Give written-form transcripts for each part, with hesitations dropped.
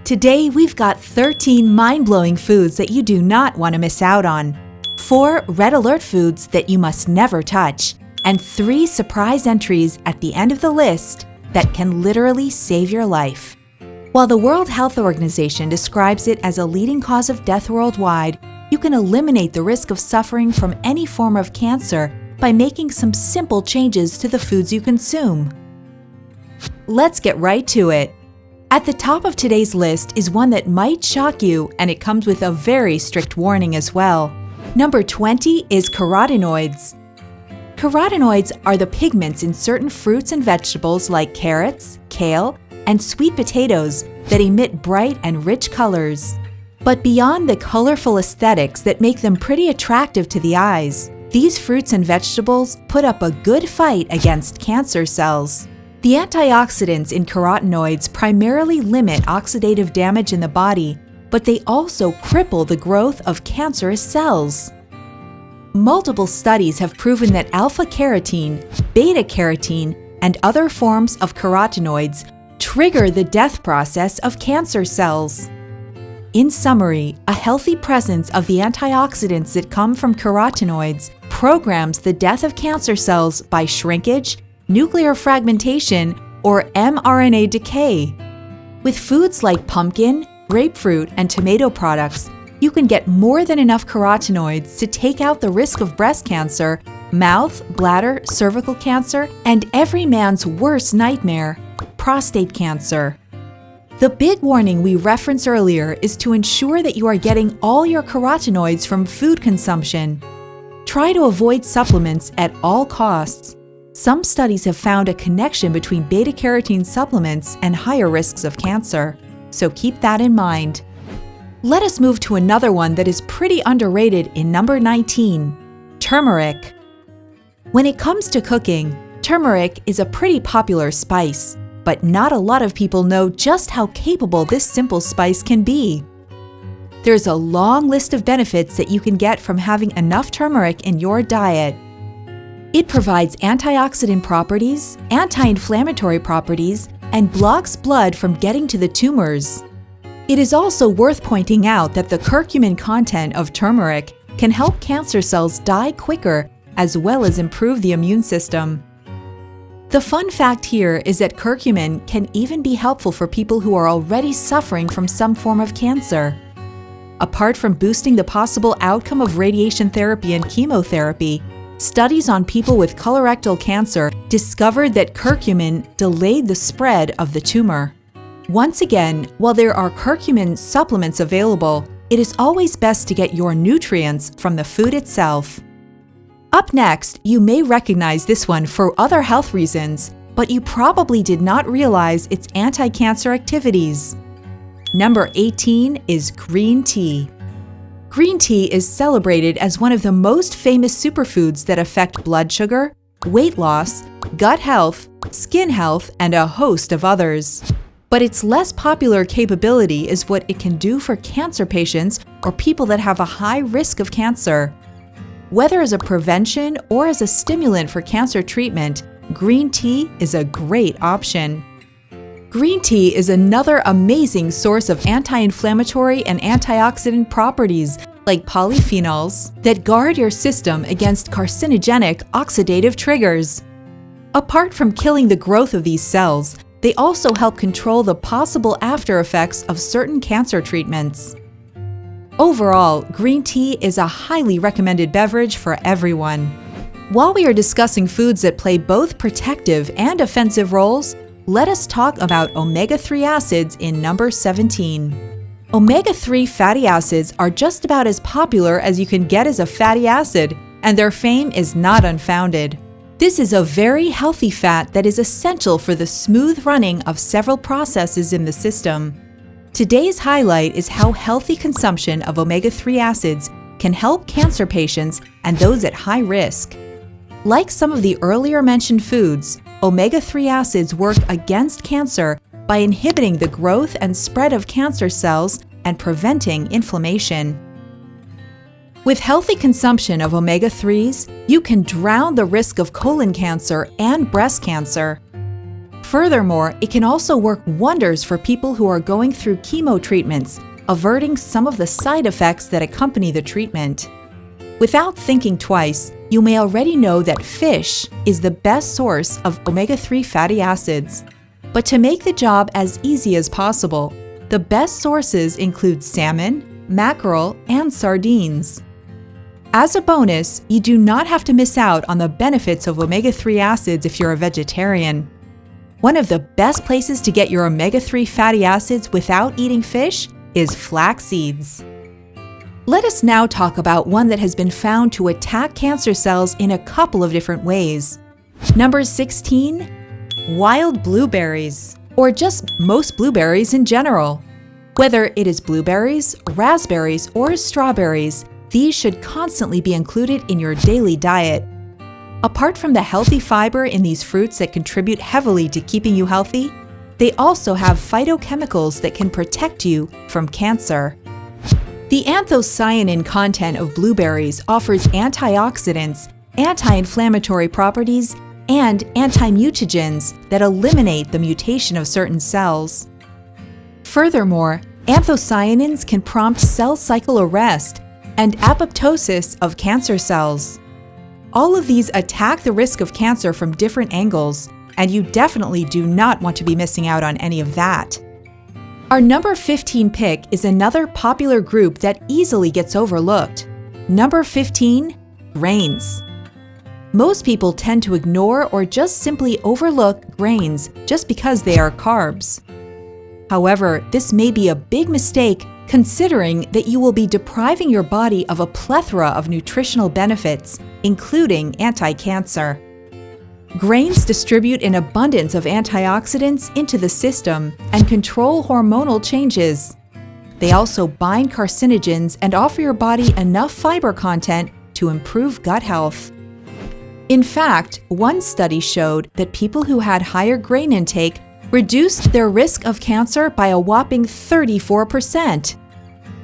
Today, we've got 13 mind-blowing foods that you do not want to miss out on, 4 red alert foods that you must never touch, and 3 surprise entries at the end of the list that can literally save your life. While the World Health Organization describes it as a leading cause of death worldwide, you can eliminate the risk of suffering from any form of cancer by making some simple changes to the foods you consume. Let's get right to it. At the top of today's list is one that might shock you, and it comes with a very strict warning as well. Number 20 is carotenoids. Carotenoids are the pigments in certain fruits and vegetables like carrots, kale, and sweet potatoes that emit bright and rich colors. But beyond the colorful aesthetics that make them pretty attractive to the eyes, these fruits and vegetables put up a good fight against cancer cells. The antioxidants in carotenoids primarily limit oxidative damage in the body, but they also cripple the growth of cancerous cells. Multiple studies have proven that alpha-carotene, beta-carotene, and other forms of carotenoids trigger the death process of cancer cells. In summary, a healthy presence of the antioxidants that come from carotenoids programs the death of cancer cells by shrinkage, nuclear fragmentation, or mRNA decay. With foods like pumpkin, grapefruit, and tomato products, you can get more than enough carotenoids to take out the risk of breast cancer, mouth, bladder, cervical cancer, and every man's worst nightmare, prostate cancer. The big warning we referenced earlier is to ensure that you are getting all your carotenoids from food consumption. Try to avoid supplements at all costs. Some studies have found a connection between beta-carotene supplements and higher risks of cancer, so keep that in mind. Let us move to another one that is pretty underrated in number 19, turmeric. When it comes to cooking, turmeric is a pretty popular spice, but not a lot of people know just how capable this simple spice can be. There's a long list of benefits that you can get from having enough turmeric in your diet. It provides antioxidant properties, anti-inflammatory properties, and blocks blood from getting to the tumors. It is also worth pointing out that the curcumin content of turmeric can help cancer cells die quicker as well as improve the immune system. The fun fact here is that curcumin can even be helpful for people who are already suffering from some form of cancer. Apart from boosting the possible outcome of radiation therapy and chemotherapy, studies on people with colorectal cancer discovered that curcumin delayed the spread of the tumor. Once again, while there are curcumin supplements available, it is always best to get your nutrients from the food itself. Up next, you may recognize this one for other health reasons, but you probably did not realize its anti-cancer activities. Number 18 is green tea. Green tea is celebrated as one of the most famous superfoods that affect blood sugar, weight loss, gut health, skin health, and a host of others. But its less popular capability is what it can do for cancer patients or people that have a high risk of cancer. Whether as a prevention or as a stimulant for cancer treatment, green tea is a great option. Green tea is another amazing source of anti-inflammatory and antioxidant properties like polyphenols that guard your system against carcinogenic oxidative triggers. Apart from killing the growth of these cells, they also help control the possible after effects of certain cancer treatments. Overall, green tea is a highly recommended beverage for everyone. While we are discussing foods that play both protective and offensive roles, let us talk about omega-3 acids in number 17. Omega-3 fatty acids are just about as popular as you can get as a fatty acid, and their fame is not unfounded. This is a very healthy fat that is essential for the smooth running of several processes in the system. Today's highlight is how healthy consumption of omega-3 acids can help cancer patients and those at high risk. Like some of the earlier mentioned foods, omega-3 acids work against cancer by inhibiting the growth and spread of cancer cells and preventing inflammation. With healthy consumption of omega-3s, you can drown the risk of colon cancer and breast cancer. Furthermore, it can also work wonders for people who are going through chemo treatments, averting some of the side effects that accompany the treatment. Without thinking twice, you may already know that fish is the best source of omega-3 fatty acids. But to make the job as easy as possible, the best sources include salmon, mackerel, and sardines. As a bonus, you do not have to miss out on the benefits of omega-3 acids if you're a vegetarian. One of the best places to get your omega-3 fatty acids without eating fish is flax seeds. Let us now talk about one that has been found to attack cancer cells in a couple of different ways. Number 16, wild blueberries, or just most blueberries in general. Whether it is blueberries, raspberries, or strawberries, these should constantly be included in your daily diet. Apart from the healthy fiber in these fruits that contribute heavily to keeping you healthy, they also have phytochemicals that can protect you from cancer. The anthocyanin content of blueberries offers antioxidants, anti-inflammatory properties, and anti-mutagens that eliminate the mutation of certain cells. Furthermore, anthocyanins can prompt cell cycle arrest and apoptosis of cancer cells. All of these attack the risk of cancer from different angles, and you definitely do not want to be missing out on any of that. Our number 15 pick is another popular group that easily gets overlooked. Number 15, grains. Most people tend to ignore or just simply overlook grains just because they are carbs. However, this may be a big mistake considering that you will be depriving your body of a plethora of nutritional benefits, including anti-cancer. Grains distribute an abundance of antioxidants into the system and control hormonal changes. They also bind carcinogens and offer your body enough fiber content to improve gut health. In fact, one study showed that people who had higher grain intake reduced their risk of cancer by a whopping 34%.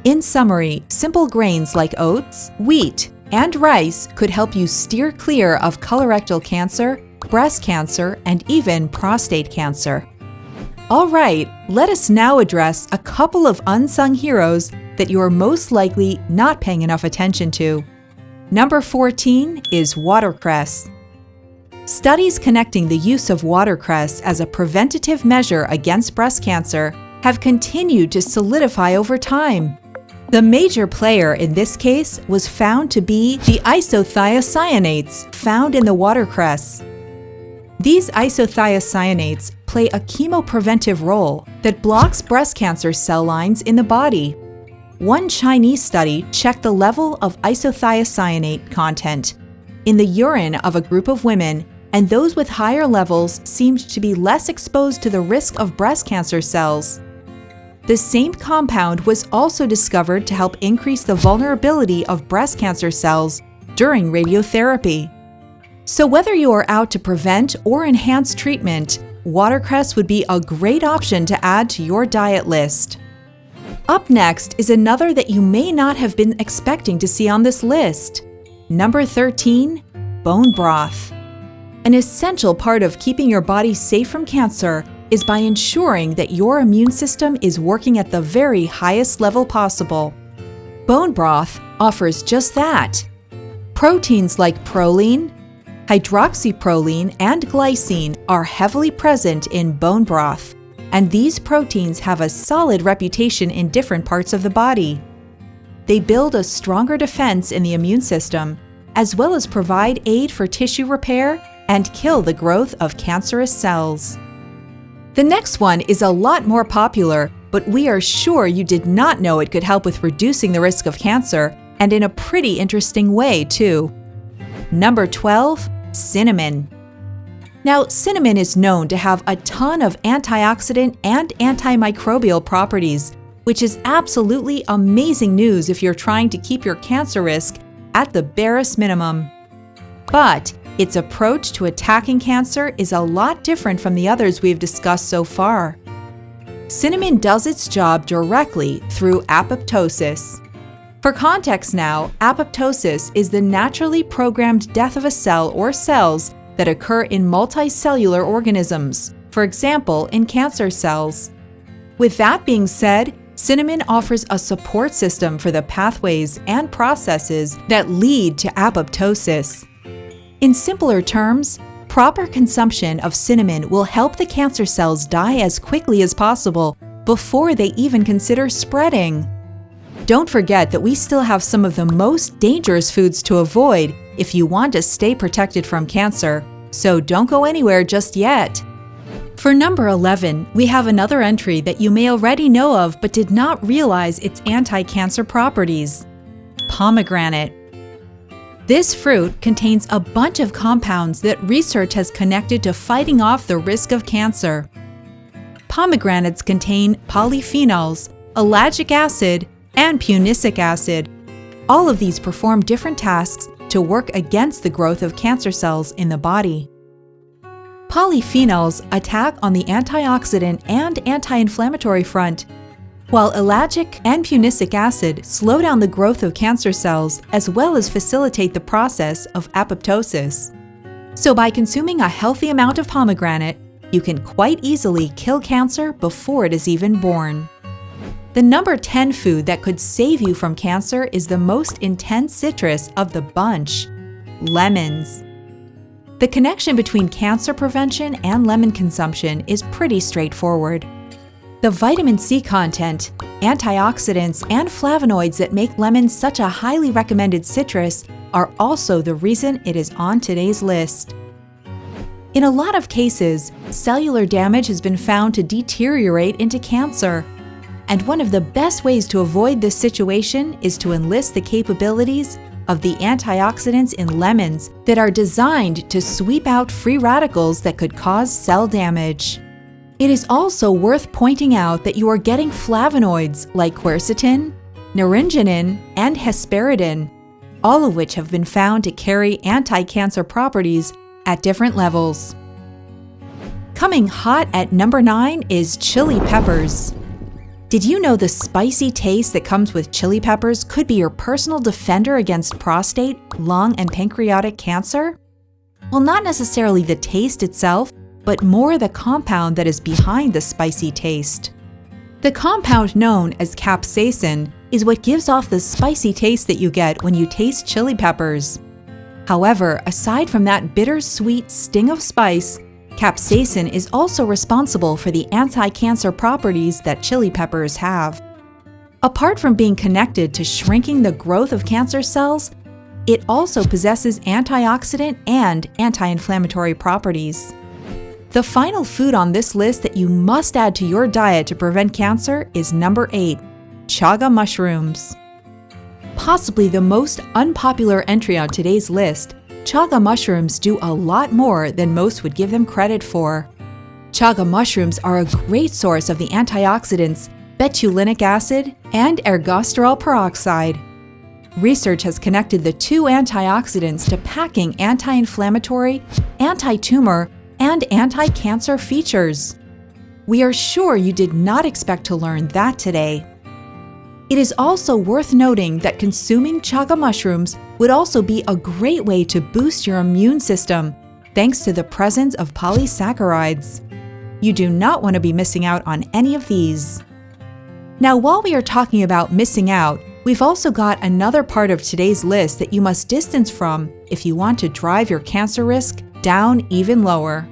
In summary, simple grains like oats, wheat, and rice could help you steer clear of colorectal cancer, breast cancer, and even prostate cancer. All right, let us now address a couple of unsung heroes that you are most likely not paying enough attention to. Number 14 is watercress. Studies connecting the use of watercress as a preventative measure against breast cancer have continued to solidify over time. The major player in this case was found to be the isothiocyanates found in the watercress. These isothiocyanates play a chemopreventive role that blocks breast cancer cell lines in the body. One Chinese study checked the level of isothiocyanate content in the urine of a group of women, and those with higher levels seemed to be less exposed to the risk of breast cancer cells. The same compound was also discovered to help increase the vulnerability of breast cancer cells during radiotherapy. So whether you are out to prevent or enhance treatment, watercress would be a great option to add to your diet list. Up next is another that you may not have been expecting to see on this list. Number 13, bone broth. An essential part of keeping your body safe from cancer is by ensuring that your immune system is working at the very highest level possible. Bone broth offers just that. Proteins like proline, hydroxyproline, and glycine are heavily present in bone broth, and these proteins have a solid reputation in different parts of the body. They build a stronger defense in the immune system, as well as provide aid for tissue repair and kill the growth of cancerous cells. The next one is a lot more popular, but we are sure you did not know it could help with reducing the risk of cancer, and in a pretty interesting way, too. Number 12, cinnamon. Now, cinnamon is known to have a ton of antioxidant and antimicrobial properties, which is absolutely amazing news if you're trying to keep your cancer risk at the barest minimum. But its approach to attacking cancer is a lot different from the others we've discussed so far. Cinnamon does its job directly through apoptosis. For context now, apoptosis is the naturally programmed death of a cell or cells that occur in multicellular organisms, for example, in cancer cells. With that being said, cinnamon offers a support system for the pathways and processes that lead to apoptosis. In simpler terms, proper consumption of cinnamon will help the cancer cells die as quickly as possible before they even consider spreading. Don't forget that we still have some of the most dangerous foods to avoid if you want to stay protected from cancer, so don't go anywhere just yet. For number 11, we have another entry that you may already know of but did not realize its anti-cancer properties: pomegranate. This fruit contains a bunch of compounds that research has connected to fighting off the risk of cancer. Pomegranates contain polyphenols, ellagic acid, and punicic acid. All of these perform different tasks to work against the growth of cancer cells in the body. Polyphenols attack on the antioxidant and anti-inflammatory front, while ellagic and punicic acid slow down the growth of cancer cells as well as facilitate the process of apoptosis. So by consuming a healthy amount of pomegranate, you can quite easily kill cancer before it is even born. The number 10 food that could save you from cancer is the most intense citrus of the bunch: lemons. The connection between cancer prevention and lemon consumption is pretty straightforward. The vitamin C content, antioxidants, and flavonoids that make lemons such a highly recommended citrus are also the reason it is on today's list. In a lot of cases, cellular damage has been found to deteriorate into cancer. And one of the best ways to avoid this situation is to enlist the capabilities of the antioxidants in lemons that are designed to sweep out free radicals that could cause cell damage. It is also worth pointing out that you are getting flavonoids like quercetin, naringenin, and hesperidin, all of which have been found to carry anti-cancer properties at different levels. Coming hot at number 9 is chili peppers. Did you know the spicy taste that comes with chili peppers could be your personal defender against prostate, lung, and pancreatic cancer? Well, not necessarily the taste itself, but more the compound that is behind the spicy taste. The compound known as capsaicin is what gives off the spicy taste that you get when you taste chili peppers. However, aside from that bittersweet sting of spice, capsaicin is also responsible for the anti-cancer properties that chili peppers have. Apart from being connected to shrinking the growth of cancer cells, it also possesses antioxidant and anti-inflammatory properties. The final food on this list that you must add to your diet to prevent cancer is number 8, chaga mushrooms. Possibly the most unpopular entry on today's list, chaga mushrooms do a lot more than most would give them credit for. Chaga mushrooms are a great source of the antioxidants betulinic acid and ergosterol peroxide. Research has connected the two antioxidants to packing anti-inflammatory, anti-tumor, and anti-cancer features. We are sure you did not expect to learn that today. It is also worth noting that consuming chaga mushrooms would also be a great way to boost your immune system, thanks to the presence of polysaccharides. You do not want to be missing out on any of these. Now, while we are talking about missing out, we've also got another part of today's list that you must distance from if you want to drive your cancer risk down even lower.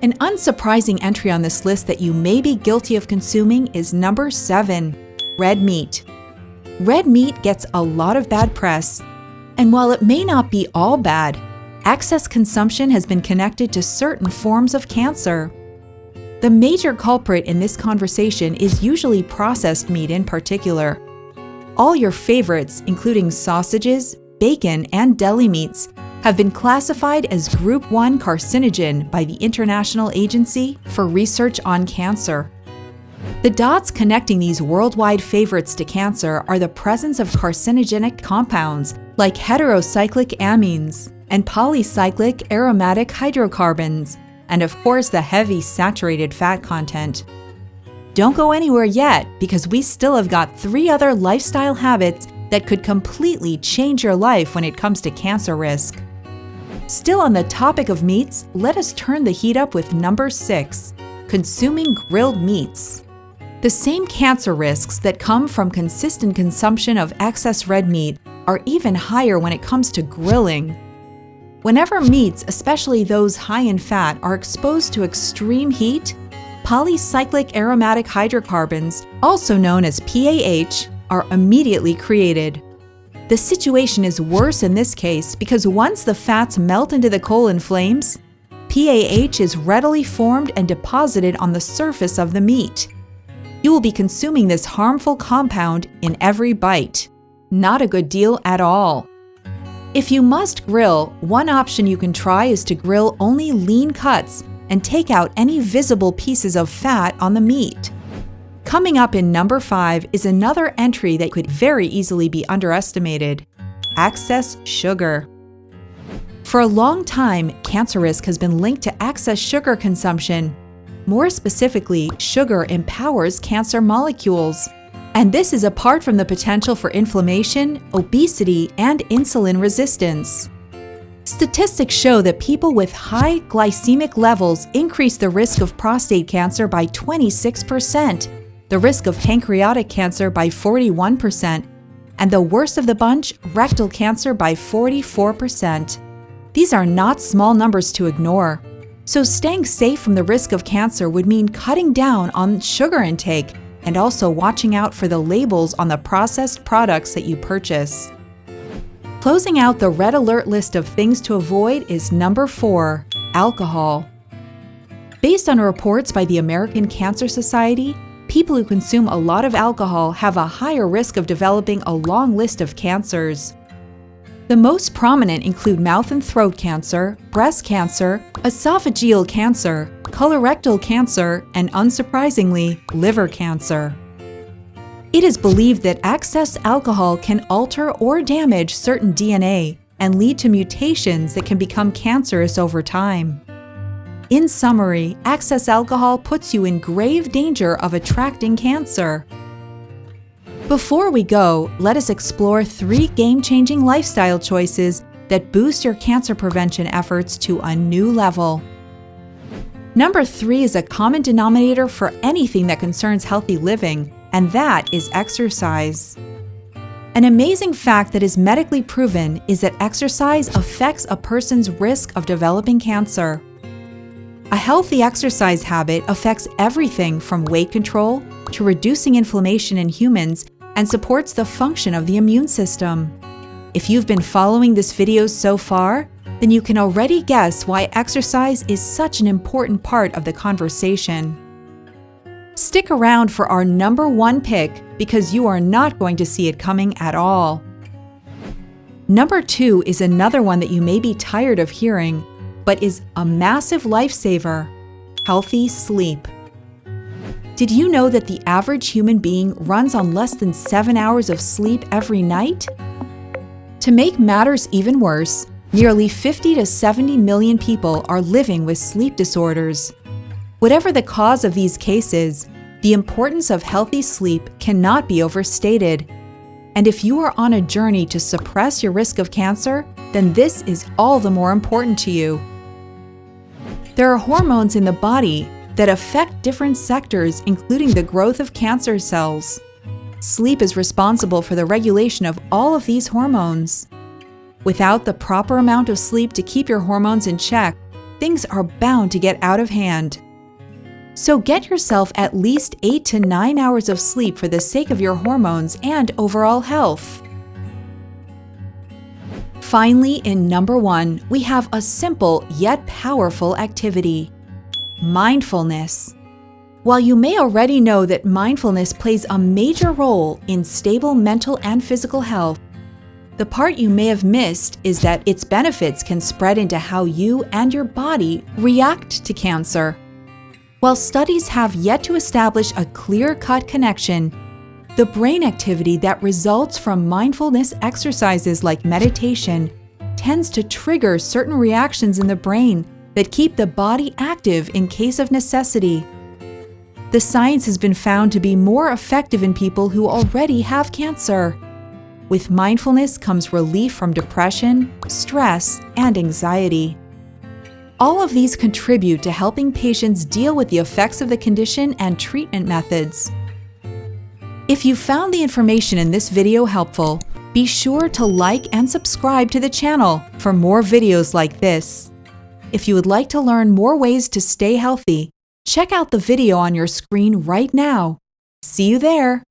An unsurprising entry on this list that you may be guilty of consuming is number 7. Red meat. Red meat gets a lot of bad press, and while it may not be all bad, excess consumption has been connected to certain forms of cancer. The major culprit in this conversation is usually processed meat in particular. All your favorites, including sausages, bacon, and deli meats, have been classified as Group 1 carcinogen by the International Agency for Research on Cancer. The dots connecting these worldwide favorites to cancer are the presence of carcinogenic compounds like heterocyclic amines and polycyclic aromatic hydrocarbons, and of course the heavy saturated fat content. Don't go anywhere yet, because we still have got 3 other lifestyle habits that could completely change your life when it comes to cancer risk. Still on the topic of meats, let us turn the heat up with number 6, consuming grilled meats. The same cancer risks that come from consistent consumption of excess red meat are even higher when it comes to grilling. Whenever meats, especially those high in fat, are exposed to extreme heat, polycyclic aromatic hydrocarbons, also known as PAH, are immediately created. The situation is worse in this case because once the fats melt into the coal and flames, PAH is readily formed and deposited on the surface of the meat. You will be consuming this harmful compound in every bite. Not a good deal at all. If you must grill, one option you can try is to grill only lean cuts and take out any visible pieces of fat on the meat. Coming up in number 5 is another entry that could very easily be underestimated: excess sugar. For a long time, cancer risk has been linked to excess sugar consumption. More specifically, sugar empowers cancer molecules. And this is apart from the potential for inflammation, obesity, and insulin resistance. Statistics show that people with high glycemic levels increase the risk of prostate cancer by 26%, the risk of pancreatic cancer by 41%, and the worst of the bunch, rectal cancer by 44%. These are not small numbers to ignore. So staying safe from the risk of cancer would mean cutting down on sugar intake and also watching out for the labels on the processed products that you purchase. Closing out the red alert list of things to avoid is number 4, alcohol. Based on reports by the American Cancer Society, people who consume a lot of alcohol have a higher risk of developing a long list of cancers. The most prominent include mouth and throat cancer, breast cancer, esophageal cancer, colorectal cancer, and unsurprisingly, liver cancer. It is believed that excess alcohol can alter or damage certain DNA and lead to mutations that can become cancerous over time. In summary, excess alcohol puts you in grave danger of attracting cancer. Before we go, let us explore 3 game-changing lifestyle choices that boost your cancer prevention efforts to a new level. Number 3 is a common denominator for anything that concerns healthy living, and that is exercise. An amazing fact that is medically proven is that exercise affects a person's risk of developing cancer. A healthy exercise habit affects everything from weight control to reducing inflammation in humans and supports the function of the immune system. If you've been following this video so far, then you can already guess why exercise is such an important part of the conversation. Stick around for our number 1 pick because you are not going to see it coming at all. Number 2 is another one that you may be tired of hearing, but is a massive lifesaver: healthy sleep. Did you know that the average human being runs on less than 7 hours of sleep every night? To make matters even worse, nearly 50 to 70 million people are living with sleep disorders. Whatever the cause of these cases, the importance of healthy sleep cannot be overstated. And if you are on a journey to suppress your risk of cancer, then this is all the more important to you. There are hormones in the body that affect different sectors, including the growth of cancer cells. Sleep is responsible for the regulation of all of these hormones. Without the proper amount of sleep to keep your hormones in check, things are bound to get out of hand. So get yourself at least 8 to 9 hours of sleep for the sake of your hormones and overall health. Finally, in number 1, we have a simple yet powerful activity: mindfulness. While you may already know that mindfulness plays a major role in stable mental and physical health, the part you may have missed is that its benefits can spread into how you and your body react to cancer. While studies have yet to establish a clear-cut connection, the brain activity that results from mindfulness exercises like meditation tends to trigger certain reactions in the brain that keep the body active in case of necessity. The science has been found to be more effective in people who already have cancer. With mindfulness comes relief from depression, stress, and anxiety. All of these contribute to helping patients deal with the effects of the condition and treatment methods. If you found the information in this video helpful, be sure to like and subscribe to the channel for more videos like this. If you would like to learn more ways to stay healthy, check out the video on your screen right now. See you there!